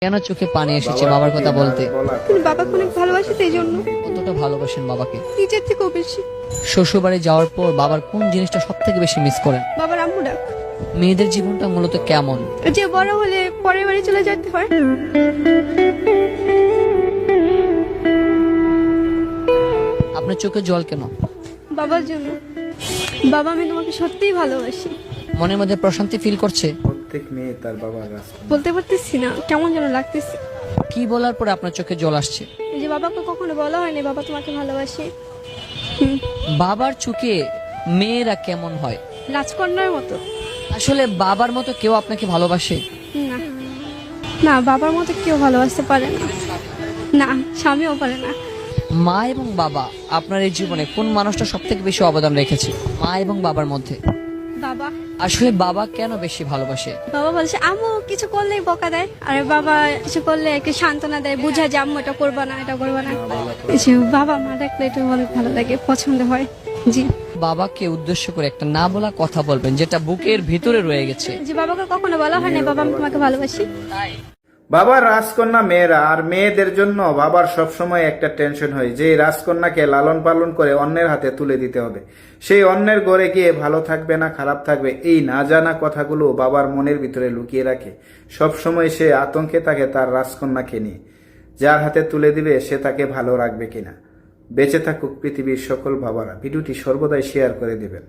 কেন চোখে পানি এসেছে বাবার কথা বলতে? কিন্তু বাবাকে অনেক ভালোবাসি, এই জন্য। কতটা ভালোবাসেন বাবাকে? নিজের থেকেও বেশি। শ্বশুর বাড়ি যাওয়ার পর বাবার কোন জিনিসটা সব থেকে বেশি মিস করেন? বাবার আম্মু ডাক। মেয়েদের জীবনটা মূলত কেমন? যে বড় হলে পরের বাড়ি চলে যেতে হয়। আপনার চোখে জল কেন? বাবার জন্য। বাবা, আমি তোমাকে সত্যিই ভালোবাসি। মনের মধ্যে প্রশান্তি ফিল করছে? প্রত্যেক মেয়ে তার বাবার রাজকন্যা। বলতে পারতেছি না, কেমন যেন লাগতেছে। কি বলার পরে আপনার চোখে জল আসছে? এই যে বাবাকে কখনো বলা হয়নি বাবা তোমাকে ভালোবাসে। বাবার চোখে মেয়েরা কেমন হয়? রাজকন্যার মতো। আসলে বাবার মতো কেউ আপনাকে ভালোবাসে? না, না, বাবার মতো কেউ ভালোবাসতে পারে না। না, স্বামীও পারে না। মা এবং বাবা আপনার এই জীবনে কোন মানুষটা সব থেকে বেশি অবদান রেখেছে মা এবং বাবার মধ্যে? বাবা। আসলে বাবা কেন বেশি ভালোবাসে? বাবা বলছে আম্মু কিছু করলেই বকা দেয়, আর বাবা কিছু করলে একটু সান্ত্বনা দেয়, বুঝা যে আম্মু এটা করবা না, এটা করবা না। এই যে বাবা মা ডাকলে এটা অনেক ভালো লাগে, পছন্দ হয়। জি। বাবাকে উদ্দেশ্য করে একটা না বলা কথা বলবেন যেটা বুকের ভিতরে রয়ে গেছে। যে বাবাকে কখনো বলা হয় না বাবা আমি তোমাকে ভালোবাসি। বাবার রাজকন্যা মেয়েরা, আর মেয়েদের জন্য বাবার সবসময় একটা টেনশন হয় যে এই রাজকন্যাকে লালন পালন করে অন্যের হাতে তুলে দিতে হবে। সেই অন্যের ঘরে গিয়ে ভালো থাকবে না খারাপ থাকবে, এই না জানা কথাগুলো বাবার মনের ভিতরে লুকিয়ে রাখে। সবসময় সে আতঙ্কে থাকে তার রাজকন্যাকে নিয়ে, যার হাতে তুলে দিবে সে তাকে ভালো রাখবে কিনা। বেঁচে থাকুক পৃথিবীর সকল বাবারা। ভিডিওটি সর্বদাই শেয়ার করে দিবেন।